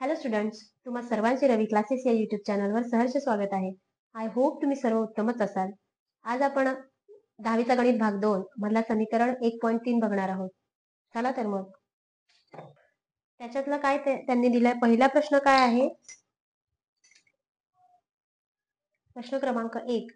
Hello students, तुम्हा सर्वांचे रवी classes या यूट्यूब चॅनलवर सहर्ष स्वागत आहे. आय होप तुम्ही सर्व उत्तमच असाल. आज आपण 10वीचा गणित भाग 2 मधला समीकरण 1.3 बघणार आहोत. चला तर मग त्याच्यातलं काय त्यांनी दिलंय. पहिला प्रश्न काय आहे? प्रश्न क्रमांक 1.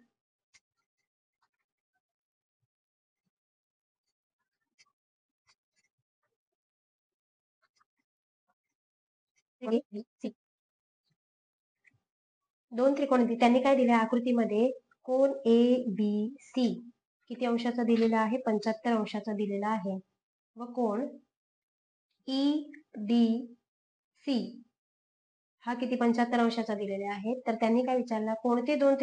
दोन त्रिकोण त्यांनी काय दिले आकृतीमध्ये? कोन ए बी सी किती अंशाचा दिलेला आहे? 75 अंशाचा दिलेला आहे. व कोण ई डी सी हा किती 75 अंशाचा दिलेला आहे. तर त्यांनी काय विचारलं, कोणते दोन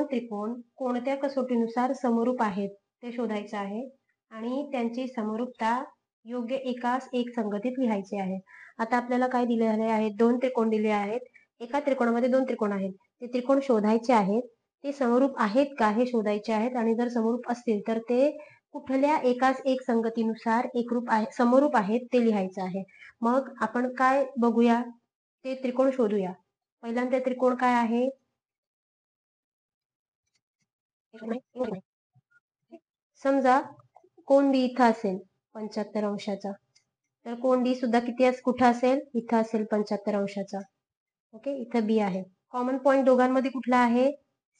त्रिकोण कोणत्या कसोटीनुसार समरूप आहेत ते शोधायचं आहे आणि त्यांची समरूपता योग्य एकास एक संगतीत लिहायची आहे. आता आपल्याला काय दिलेले आहे? दोन त्रिकोण दिले आहेत. एका त्रिकोणामध्ये दोन त्रिकोण आहेत. ते त्रिकोण शोधायचे आहेत. ते समरूप आहेत का हे शोधायचे आहेत आणि जर समरूप असतील तर ते कुठल्या एकाच एक संगतीनुसार समरूप आहेत ते लिहायचं आहे. मग आपण काय बघूया, ते त्रिकोण शोधूया. पहिल्यांदा त्रिकोण काय आहे? समजा कोन डी इथं असेल 75 अंशाचा, तर कोन डी सुद्धा कुठं असेल? इथं असेल 75 अंशाचा. ओके, इथं बी आहे. कॉमन पॉइंट दोघांमध्ये कुठला आहे?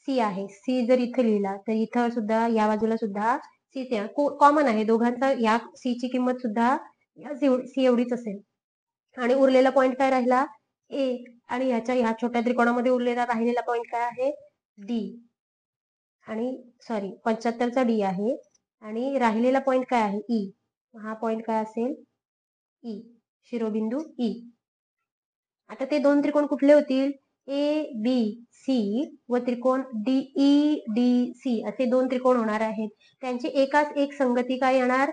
सी आहे. सी जर इथं लिहिला तर इथं सुद्धा या बाजूला सुद्धा सी कॉमन आहे दोघांचा. या सी ची किंमत सुद्धा सी एवढीच असेल. आणि उरलेला पॉइंट काय राहिला? ए. आणि ह्या छोट्या त्रिकोणामध्ये उरलेला राहिलेला पॉइंट काय आहे? डी. आणि 75चा डी आहे आणि राहिलेला पॉइंट काय आहे? ई. हा पॉइंट काय असेल? ई, शिरोबिंदू ई. आता ते दोन त्रिकोण कुठले होतील? ए बी सी व त्रिकोण डीई डी सी असे दोन त्रिकोण होणार आहेत. त्यांची एकाच एक संगती काय येणार?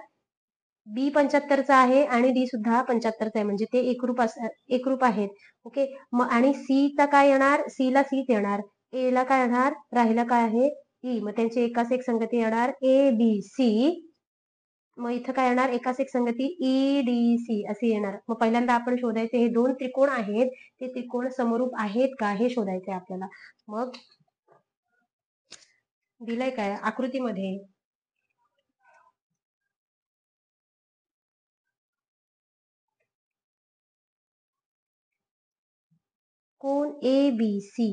बी 75चा आहे आणि डी सुद्धा 75चा आहे, म्हणजे ते एकरूप आहेत. ओके, मग आणि सी चा काय येणार? सी ला सीच येणार. ए ला काय येणार? राहिला काय आहे? ई. मग त्यांची एकाच एक संगती येणार ए बी सी. मग इथं काय येणार? एकाच एक संगती ई डी सी असे येणार. मग पहिल्यांदा आपण शोधायचे हे दोन त्रिकोण आहेत, ते त्रिकोण समरूप आहेत का हे शोधायचे आपल्याला. मग दिलंय काय आकृतीमध्ये? कोन A B C,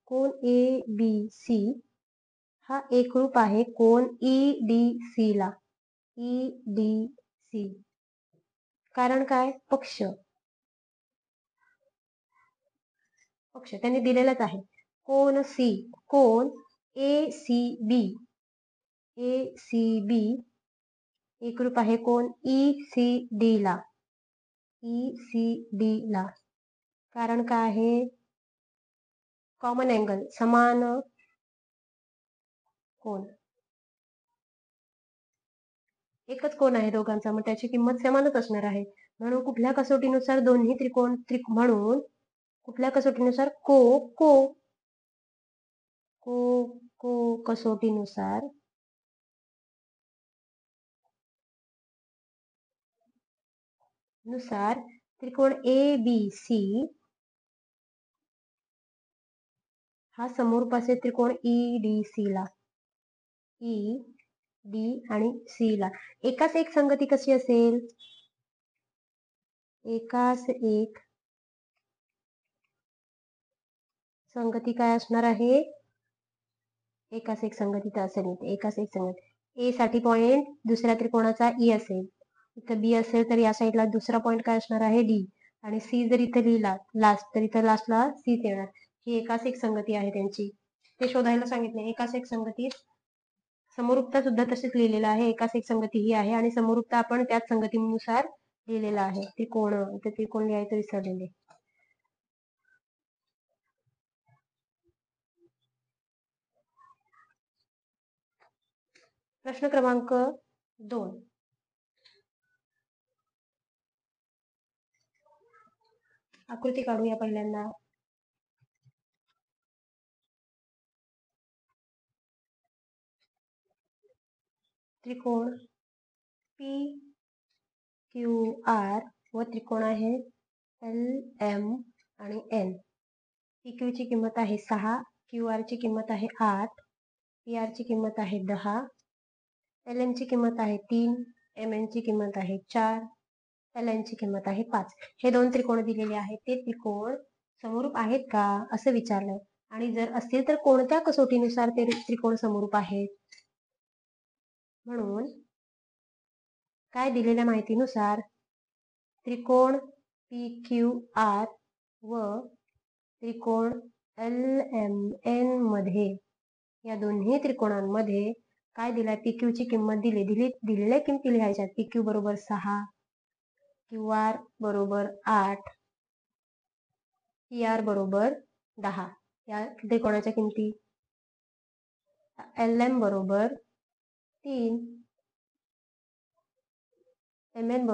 cone A B C हा एकरूप आहे कोन ई डी सी ला. ई डी सी कारण काय? पक्ष त्यांनी दिलेलाच आहे. कोन सी, कोन ए सी बी, ए सी बी एकरूप आहे कोन ई सी डी ला. ई सी डी ला कारण काय आहे? कॉमन अँगल, समान कोन. एकच कोन आहे दोघांचा, मग त्याची किंमत समानच असणार आहे. म्हणून कुठल्या कसोटीनुसार दोन्ही त्रिकोण म्हणून कुठल्या कसोटीनुसार? को को को को कसोटीनुसार त्रिकोण ए बी सी हा समरूप असेल त्रिकोण ई डी सी ला. ई डी आणि सी ला एकाच एक संगती कशी असेल? एकाच एक संगती काय असणार आहे? एकाच एक संगती तर असेल इथे. एकाच एक संगती ए साठी पॉइंट दुसऱ्या त्रिकोणाचा ई असेल, इथं बी असेल तर या साईडला दुसरा पॉइंट काय असणार आहे? डी. आणि सी जर इथे लिहिला लास्ट तर इथं लास्टला सी येणार. ही एकाच एक संगती आहे त्यांची, ते शोधायला सांगितले. एकाच एक संगती समरूपता सुद्धा तशीच लिहिलेलं आहे. एकाच एक संगती ही आहे आणि समरूपता आपण त्याच संगतीनुसार लिहिलेला आहे. त्रिकोण, इथे त्रिकोण लिहायचं विसरलेले. प्रश्न क्रमांक 2. आकृती काढूया पहिल्यांदा. त्रिकोण पी क्यू आर व त्रिकोण आहे LM आणि N. PQ ची किंमत आहे 6, QR ची किंमत आहे 8, PR ची किंमत आहे 10, LN ची किंमत आहे 3, MN ची किंमत आहे 4, LN ची किंमत आहे 5. हे दोन त्रिकोण दिलेले आहेत. ते त्रिकोण समरूप आहेत का असं विचारलंय. आणि जर असतील तर कोणत्या कसोटीनुसार ते त्रिकोण समरूप आहेत. म्हणून काय दिलेल्या माहितीनुसार त्रिकोण PQR व त्रिकोण LMN मध्ये, या दोन्ही त्रिकोणांमध्ये काय दिलाय, PQ ची किंमत दिलेल्या किमती लिहायच्या. PQ बरोबर 6, QR बरोबर 8, PR बरोबर 10. या त्रिकोणाच्या किमती. LM बरोबर 3, MN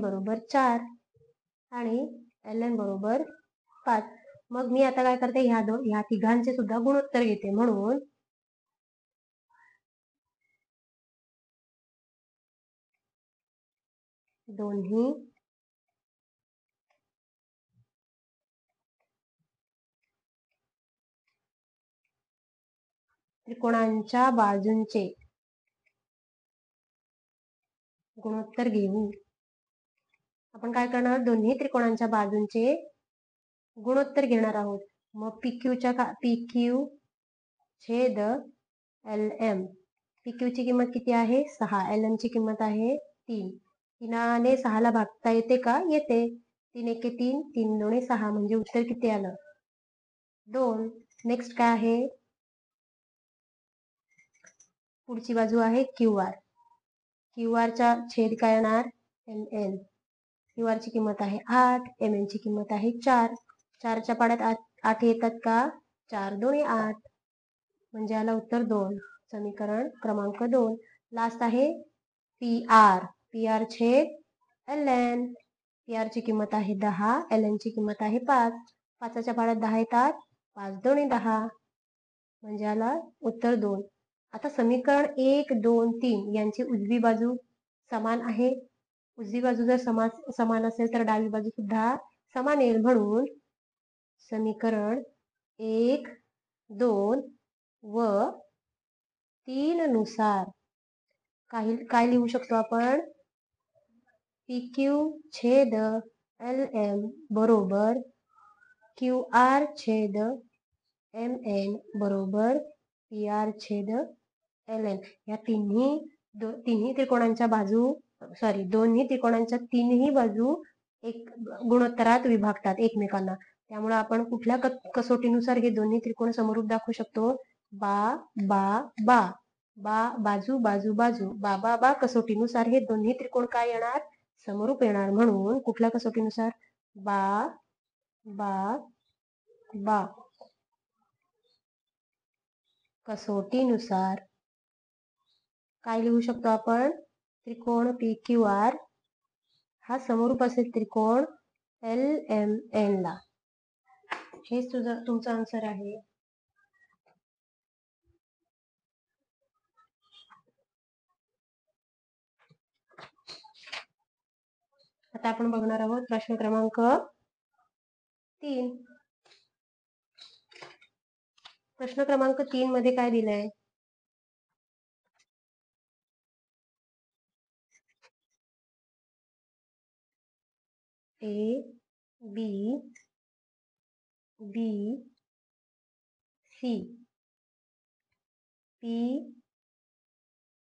बरोबर 4 आणि LN बरोबर 5. मग मी आता काय करते, ह्या तिघांचे सुद्धा गुणोत्तर घेते. म्हणून दोन्ही त्रिकोणांच्या बाजूंचे गुणोत्तर घेऊ. आपण काय करणार, दोन्ही त्रिकोणांच्या बाजूंचे गुणोत्तर घेणार आहोत. मग PQ छेद LM. PQ ची किंमत किती आहे 6, LM ची किंमत आहे 3. 3ने 6ला भागता येते का, येते. 3 एके 3, 3 दोणे 6, म्हणजे उत्तर किती आलं 2. नेक्स्ट काय आहे, पुढची बाजू आहे QR. QR चा छेद काय येणार MN. QR ची किंमत आहे 8, MN ची किंमत आहे 4. 4च्या पाड्यात 8 येतात का, 4 दोणे 8, म्हणजे आला उत्तर 2. समीकरण क्रमांक 2. लास्ट आहे PR छेद LN. PR ची किंमत आहे 10, LN ची किंमत आहे 5. 5च्या पाड्यात 10 येतात, 5 दोणे 10, म्हणजे आला उत्तर 2. आता समीकरण 1, 2, 3 यांची उजवी बाजू समान आहे. उजवी बाजू जर समान असेल तर डावी बाजू सुद्धा समान येईल. म्हणून समीकरण 1, 2 व 3 नुसार काय लिहू शकतो आपण, PQ छेद LM बरोबर QR छेद MN बरोबर PR छेद LN. या दोन्ही त्रिकोणांच्या तिन्ही बाजू एक गुणोत्तरात विभागतात एकमेकांना. त्यामुळे आपण कुठल्या कसोटीनुसार हे दोन्ही त्रिकोण समरूप दाखवू शकतो, बाजू बाजू बाजू बा कसोटीनुसार हे दोन्ही त्रिकोण काय येणार, समरूप येणार. म्हणून कुठल्या कसोटीनुसार, बा कसोटीनुसार काय लिहू शकतो आपण, त्रिकोण PQR हा समरूप असेल त्रिकोण LMN ला. हेच तुमचं आन्सर आहे. आता आपण बघणार आहोत प्रश्न क्रमांक 3. प्रश्न क्रमांक 3 मध्ये काय दिलंय, A B C P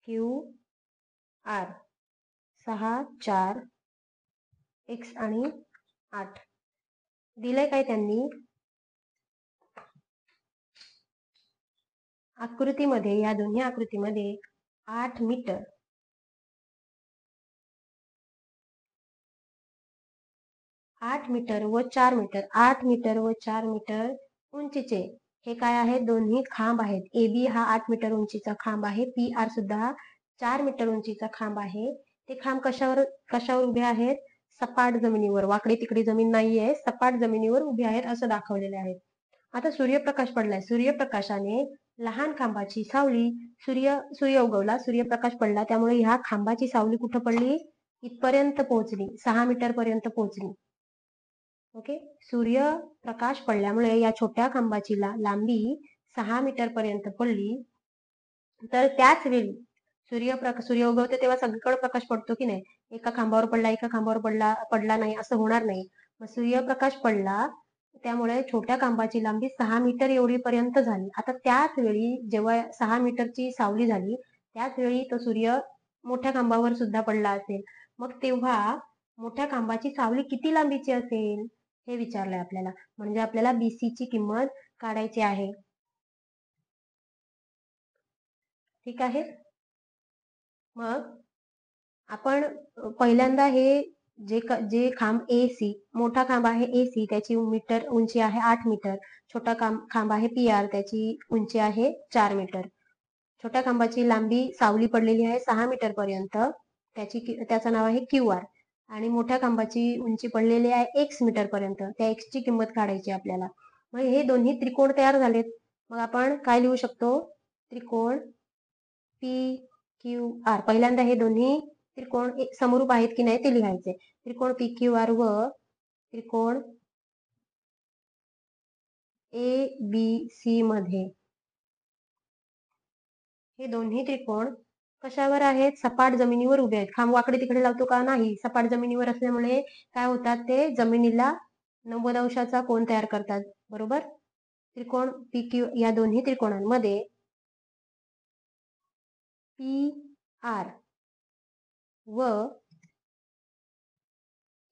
Q R 6, 4, X आणि 8 दिलंय. काय त्यांनी आकृतीमध्ये, या दोन्ही आकृतीमध्ये 8 मीटर व 4 मीटर, 8 मीटर व 4 मीटर उंचीचे हे काय आहे, दोन्ही खांब आहेत. AB हा 8 मीटर उंचीचा खांब आहे. PR सुद्धा 4 मीटर उंचीचा खांब आहे. ते खांब कशावर उभे आहेत, सपाट जमिनीवर. वाकडी तिकडी जमीन नाहीये, सपाट जमिनीवर उभे आहेत असं दाखवलेले आहे. आता सूर्यप्रकाश पडलाय, सूर्यप्रकाशाने लहान खांबाची सावली, सूर्य उगवला, सूर्यप्रकाश पडला, त्यामुळे ह्या खांबाची सावली कुठं पडली, इथपर्यंत पोहोचली, 6 मीटर पर्यंत पोहोचली. ओके, सूर्यप्रकाश पडल्यामुळे या छोट्या खांबाची लांबी 6 मीटर पर्यंत पडली. तर त्याच वेळी सूर्य उगवते तेव्हा सगळीकडे प्रकाश पडतो की नाही? एका खांबावर पडला, एका खांबावर पडला नाही असं होणार नाही. मग सूर्यप्रकाश पडला त्यामुळे छोट्या खांबाची लांबी 6 मीटर एवढी पर्यंत झाली. आता त्याच वेळी जेव्हा 6 मीटरची सावली झाली त्याच वेळी तो सूर्य मोठ्या खांबावर सुद्धा पडला असेल. मग तेव्हा मोठ्या खांबाची सावली किती लांबीची असेल हे विचारलंय आपल्याला. म्हणजे आपल्याला BC ची किंमत काढायची आहे. ठीक आहे. मग आपण पहिल्यांदा हे जे खांब AC, मोठा खांब आहे AC, त्याची उंची आहे 8 मीटर. छोटा खांब आहे PR, त्याची उंची आहे 4 मीटर. छोट्या खांबाची लांबी सावली पडलेली आहे 6 मीटर पर्यंत, त्याचं नाव आहे QR. आणि मोठ्या खांबाची उंची पडलेली आहे X मीटर पर्यंत. त्या X ची किंमत काढायची आपल्याला. मग हे दोन्ही त्रिकोण तयार झालेत. मग आपण काय लिहू शकतो? त्रिकोण PQR. पहिल्यांदा हे दोन्ही त्रिकोण समरूप आहेत की नाही ते लिहायचे. त्रिकोण PQR व त्रिकोण ABC मध्ये हे दोन्ही त्रिकोण कशावर आहेत? सपाट जमिनीवर उभे आहेत. खांब वाकडे तिकडे लावतो का? नाही. सपाट जमिनीवर असल्यामुळे काय होतात? ते जमिनीला 90 अंशाचा कोन तयार करतात. बरोबर? त्रिकोण PQ या दोन्ही त्रिकोणांमध्ये PR व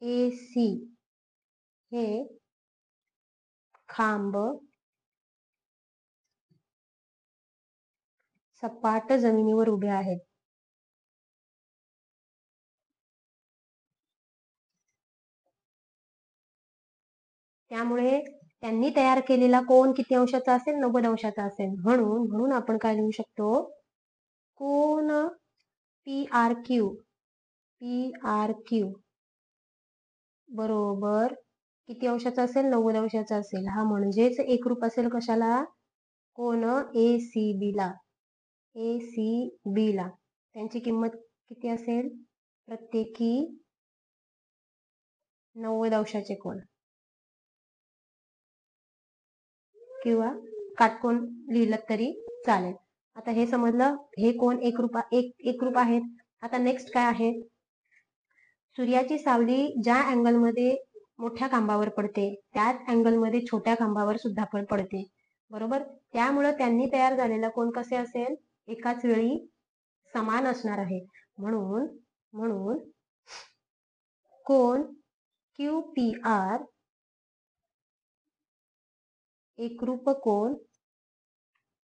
AC हे खांब सपाट जमिनीवर उभे आहेत. त्यामुळे त्यांनी तयार केलेला कोन किती अंशाचा असेल? 90 अंशाचा असेल. म्हणून आपण काय लिहू शकतो? कोन PRQ बरोबर किती अंशाचा असेल? 90 अंशाचा असेल. हा म्हणजेच एकरूप असेल कशाला? कोन ACB ला. त्यांची किंमत किती असेल? प्रत्येकी 90 अंशाचे कोन किंवा काटकोन लिहिलं तरी चालेल. आता हे समजलं, हे कोन एकरूप आहेत. आता नेक्स्ट काय आहे? सूर्याची सावली ज्या अँगलमध्ये मोठ्या खांबावर पडते त्याच अँगलमध्ये छोट्या खांबावर सुद्धा पडते. बरोबर? त्यामुळे त्यांनी तयार झालेला कोन कसे असेल? एकाच वेळी समान असणार आहे. म्हणून कोन QPR एकरूप कोन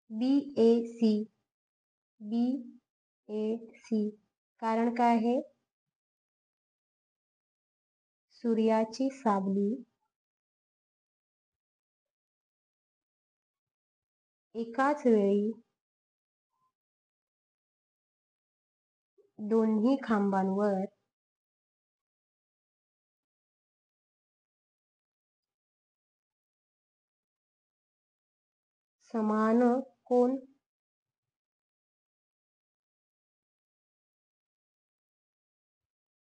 BAC. कारण काय आहे? सूर्याची सावली एकाच वेळी दोन्ही खांबांवर समान कोन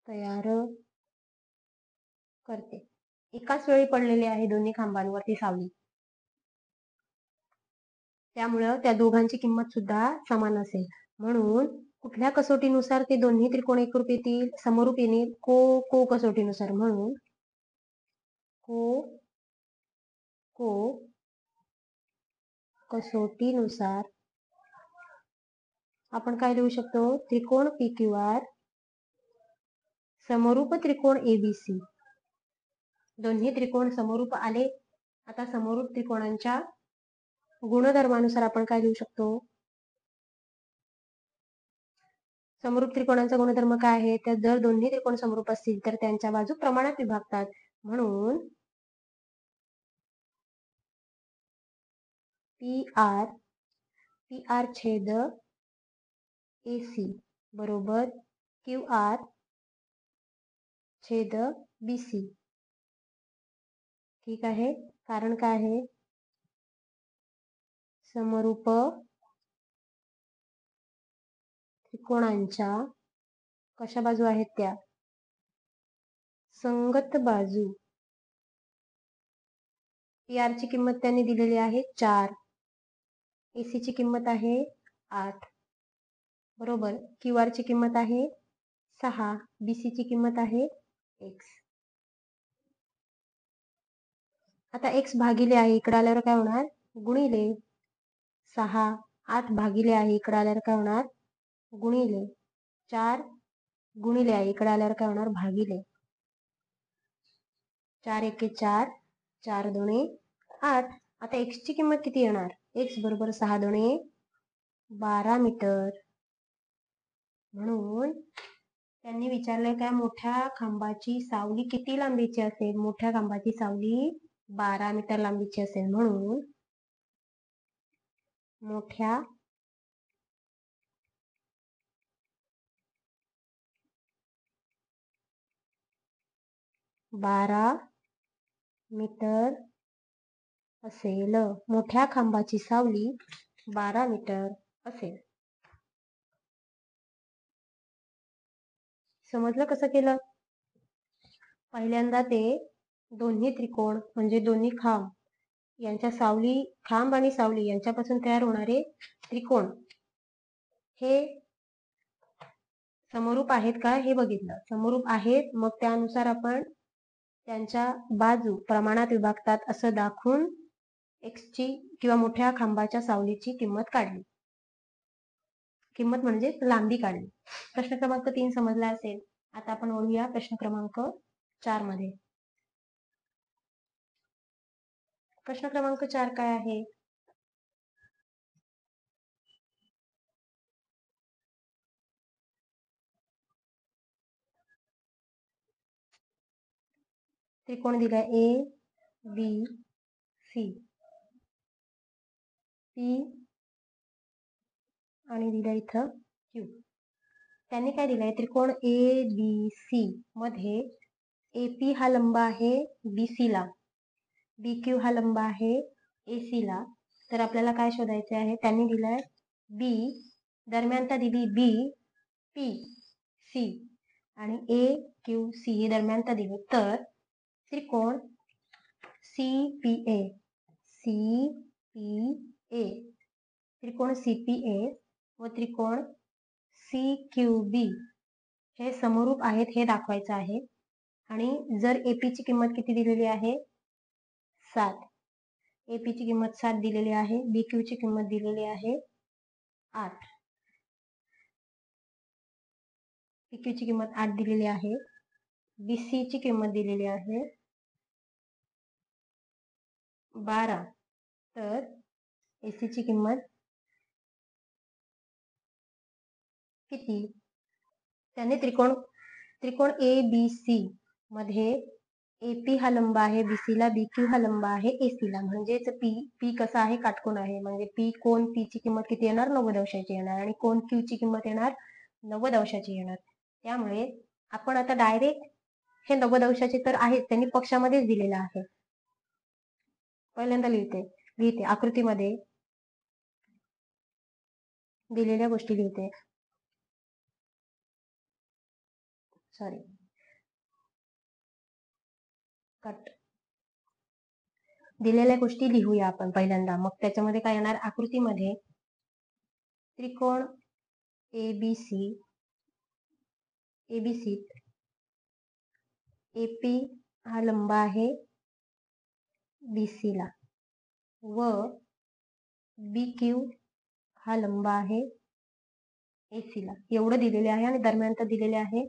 तयार करते. एकाच वेळी पडलेली आहे दोन्ही खांबांवरती सावली, त्यामुळं त्या दोघांची किंमत सुद्धा समान असेल. म्हणून कुठल्या कसोटीनुसार ते दोन्ही त्रिकोण एकरूप येतील? समरूप येतील. को कसोटीनुसार. म्हणून को कसोटीनुसार आपण काय लिहू शकतो? त्रिकोण PQR समरूप त्रिकोण ABC. दोन्ही त्रिकोण समरूप आले. आता समरूप त्रिकोणांच्या गुणधर्मानुसार आपण काय लिहू शकतो? समरूप त्रिकोणांचा गुणधर्म काय आहे? तर जर दोन्ही त्रिकोण समरूप असतील तर त्यांच्या बाजू प्रमाणात विभागतात. म्हणून PR छेद AC बरोबर QR छेद BC. ठीक आहे. कारण काय आहे? समरूप त्रिकोणांच्या कशा बाजू आहेत त्या संगत बाजू PR ची किंमत त्यांनी दिलेली आहे 4, AC ची किंमत आहे 8, बरोबर. QR ची किंमत आहे 6, BC ची किंमत आहे x. आता x भागिले आहे, इकडे आल्यावर काय होणार? गुणिले 6, 8 भागिले आहे, इकडे आल्यावर काय होणार? गुणिले 4 गुणिले आहे, इकडे आल्यावर काय होणार? भागिले 4 एके 4, 4 दुणे 8. आता x ची किंमत किती येणार? x बरोबर 6 दुणे 12 मीटर. म्हणून त्यांनी विचारले काय मोठ्या खांबाची सावली किती लांबीची असेल? मोठ्या खांबाची सावली 12 मीटर लांबीची असेल. म्हणून मोठ्या बारा मीटर असेल. मोठ्या खांबाची सावली 12 मीटर असेल. समजलं कसं केलं? पहिल्यांदा ते दोन्ही त्रिकोण म्हणजे दोन्ही खांब यांच्या सावली, खांब आणि सावली यांच्यापासून तयार होणारे त्रिकोण हे समरूप आहेत का हे बघितलं. समरूप आहेत, मग त्यानुसार आपण त्यांच्या बाजू प्रमाणात विभागतात असं दाखवून x ची किंवा मोठ्या खांबाच्या सावलीची किंमत काढली. किंमत म्हणजे लांबी काढली. प्रश्न क्रमांक 3 समजला असेल. आता आपण वळूया प्रश्न क्रमांक 4 मध्ये. प्रश्न क्रमांक 4 काय आहे? त्रिकोण दिलाय A, B, C, P आणि दिलं इथं Q. त्यांनी काय दिलंय? त्रिकोण ABC मध्ये AP हा लंब आहे BC ला, BQ हा लंब आहे AC ला. तर आपल्याला काय शोधायचे आहे? त्यांनी दिलंय B, दरम्यानता दिली B, P, C आणि AQC ही दरम्यानता दिली. तर त्रिकोण CPA, त्रिकोण CPA व त्रिकोण CQB हे समरूप आहेत हे दाखवायचं आहे. आणि जर AP ची किंमत किती दिलेली आहे? 7. AP ची किंमत 7 दिलेली आहे. BQ ची किंमत दिलेली आहे 8. PQ ची किंमत 8 दिलेली आहे. BC ची किंमत दिलेली आहे 12. तर AC ची किंमत किती? त्याने त्रिकोण ABC मध्ये AP हा लंब आहे BC ला, BQ हा लंब आहे AC ला. म्हणजेच P कसा आहे? काटकोन आहे. म्हणजे कोण P ची किंमत किती येणार? 90 अंशाची येणार. आणि कोण Q ची किंमत येणार? 90 अंशाची येणार. त्यामुळे आपण आता डायरेक्ट हे 90 अंशाचे तर आहेत, त्यांनी पक्षामध्येच दिलेलं आहे. पहिल्यांदा लिहिते आकृतीमध्ये दिलेल्या गोष्टी लिहिते. दिलेल्या गोष्टी लिहूया आपण पहिल्यांदा. मग त्याच्यामध्ये काय येणार? आकृतीमध्ये त्रिकोण ABC AP हा लंब आहे BC ला व BQ हा लंब आहे AC ला. एवढं दिलेले आहे. आणि दरम्यानता दिलेले आहे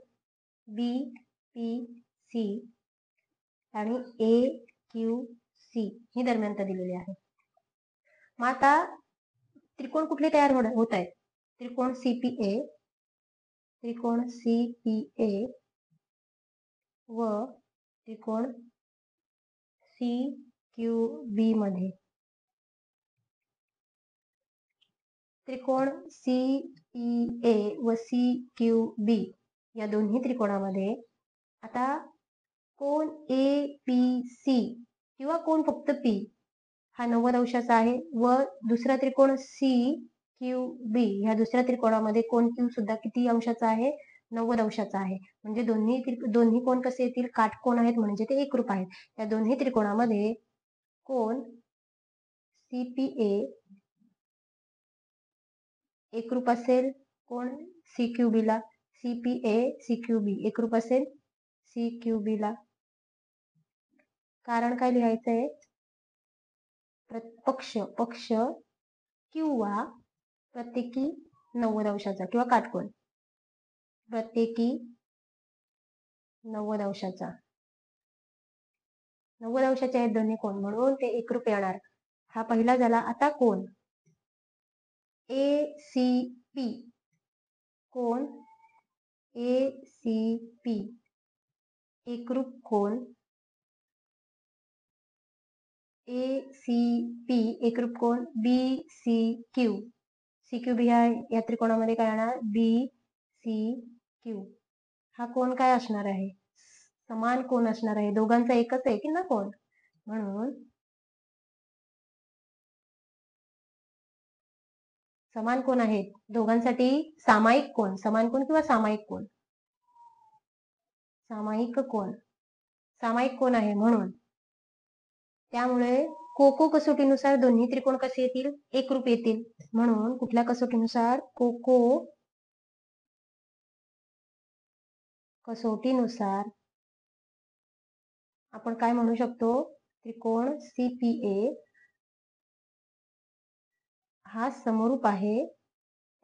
BPC आणि AQC ही दरम्यानता दिलेली आहे. मग आता त्रिकोण कुठले तयार होत आहेत? त्रिकोण CPA व त्रिकोण CQB मध्ये. त्रिकोण CPA व CQB या दोन्ही त्रिकोणामध्ये आता कोण APC किंवा कोण फक्त P हा 90 अंशाचा आहे व दुसरा त्रिकोण CQB ह्या दुसऱ्या त्रिकोणामध्ये कोण Q सुद्धा किती अंशाचा आहे? 90 अंशाचा आहे. म्हणजे दोन्ही कोण कसे येतील? काटकोन आहेत म्हणजे ते एकरूप आहेत. या दोन्ही त्रिकोणामध्ये कोण CPA एकरूप असेल, कोण CQB ला, CPA CQB एकरूप असेल CQB ला. कारण काय लिहायचंय? पक्ष किंवा प्रत्येकी 90 अंशाचा किंवा काटकोन प्रत्येकी 90 अंशाचा. 90 अंशाचे आहेत दोन्ही कोण म्हणून ते एकरूप येणार. हा पहिला झाला. आता कोण ACP, कोण ACP एकरूप कोण ACP एकरूप कोण BCQ. CQB या त्रिकोणामध्ये काय येणार? BCQ. हा कोण काय असणार आहे? समान कोण असणार आहे. दोघांचा एकच आहे की ना कोण, म्हणून समान कोण आहेत दोघांसाठी. सामायिक कोण, समान कोण किंवा सामायिक कोण, सामायिक कोण आहे म्हणून. त्यामुळे कोको कसोटीनुसार दोन्ही त्रिकोण कसे येतील? एकरूप येतील. म्हणून कुठल्या कसोटीनुसार? कोको कसोटीनुसार आपण काय म्हणू शकतो? त्रिकोण CPA हा समरूप आहे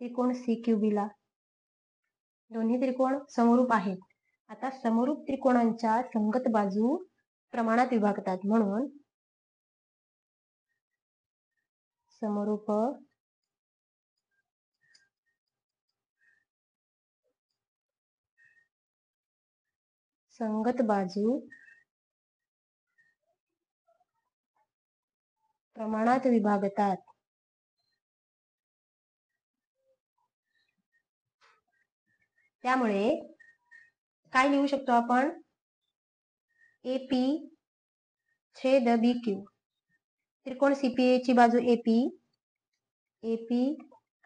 त्रिकोण CQB ला. दोन्ही त्रिकोण समरूप आहेत. आता समरूप त्रिकोणांच्या संगत बाजू प्रमाणात विभागतात म्हणून समरूप संगत बाजू प्रमाणात विभागतात. त्यामुळे काय लिहू शकतो आपण? AP छेद BQ. त्रिकोण CPA ची बाजू AP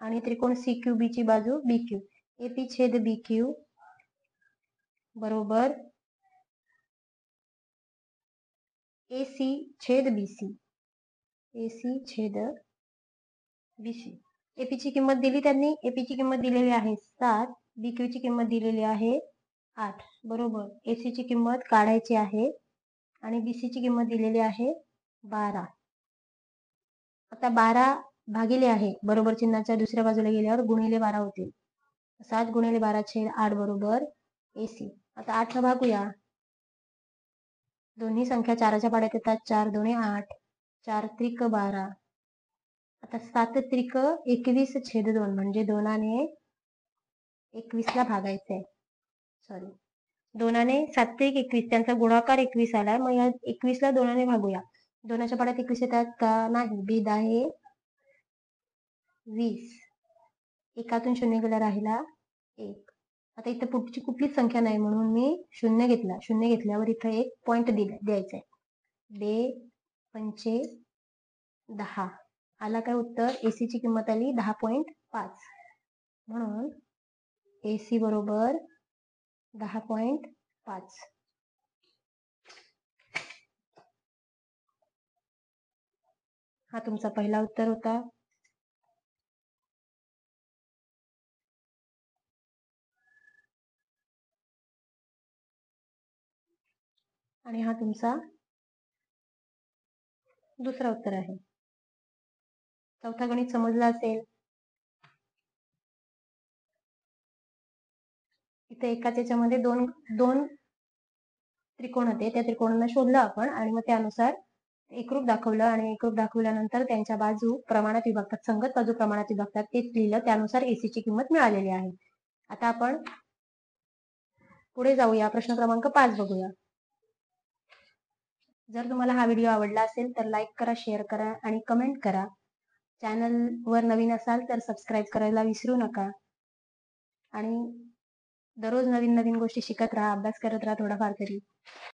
आणि त्रिकोण CQB ची बाजू BQ. AP छेद BQ बरोबर AC छेद BC. AC छेद BC. AP ची किंमत दिली त्यांनी. AP ची किंमत दिलेली आहे 7. BQ ची किंमत दिलेली आहे 8. बरोबर. AC ची किंमत काढायची आहे आणि BC ची किंमत दिलेली आहे 12. आता 12 भागिले आहे बरोबर चिन्हाच्या दुसऱ्या बाजूला गेल्यावर गुणिले 12 होतील. 7 गुणिले 12 छेद 8 बरोबर AC. आता 8 ला भागूया. दोन्ही संख्या 4च्या पाड्यात येतात. 4 दोन्ही 8, 4 त्रिक 12. आता 7 त्रिक 21 छेद 2 म्हणजे 2 ने 21 ला भागायचंय. सॉरी, 2 ने 7 त्रिक 21, त्यांचा गुणाकार 21 आलाय. मग या 21 ला 2 ने भागूया. 2च्या पाड्यात 21 येतात का? नाही. बेद आहे 20. एकातून 0 गेला राहिला 1. आता इथं पुढची कुठलीच संख्या नाही म्हणून मी 0 घेतला. 0 घेतल्यावर इथं एक पॉइंट द्यायचंय. 2 पंचे 10 आला काय उत्तर? AC ची किंमत आली 10.5. म्हणून AC बरोबर 10.5. हा तुमचा पहिला उत्तर होता. आणि हा तुमचा दुसरा उत्तर आहे. चौथा गणित समजला असेल. इथे एकाच याच्यामध्ये दोन त्रिकोण होते. त्या त्रिकोणांना शोधलं आपण आणि मग त्यानुसार एकरूप दाखवलं आणि एकरूप दाखवल्यानंतर त्यांच्या बाजू प्रमाणात विभागतात. संगत बाजू प्रमाणात विभागतात तेच लिहिलं. त्यानुसार AC ची किंमत मिळालेली आहे. आता आपण पुढे जाऊया. प्रश्न क्रमांक 5 बघूया. जर तुम्हाला हा व्हिडिओ आवडला असेल तर लाईक करा, शेअर करा आणि कमेंट करा. चॅनलवर नवीन असाल तर सबस्क्राईब करायला विसरू नका. आणि दररोज नवीन नवीन गोष्टी शिकत राहा, अभ्यास करत राहा थोडाफार तरी.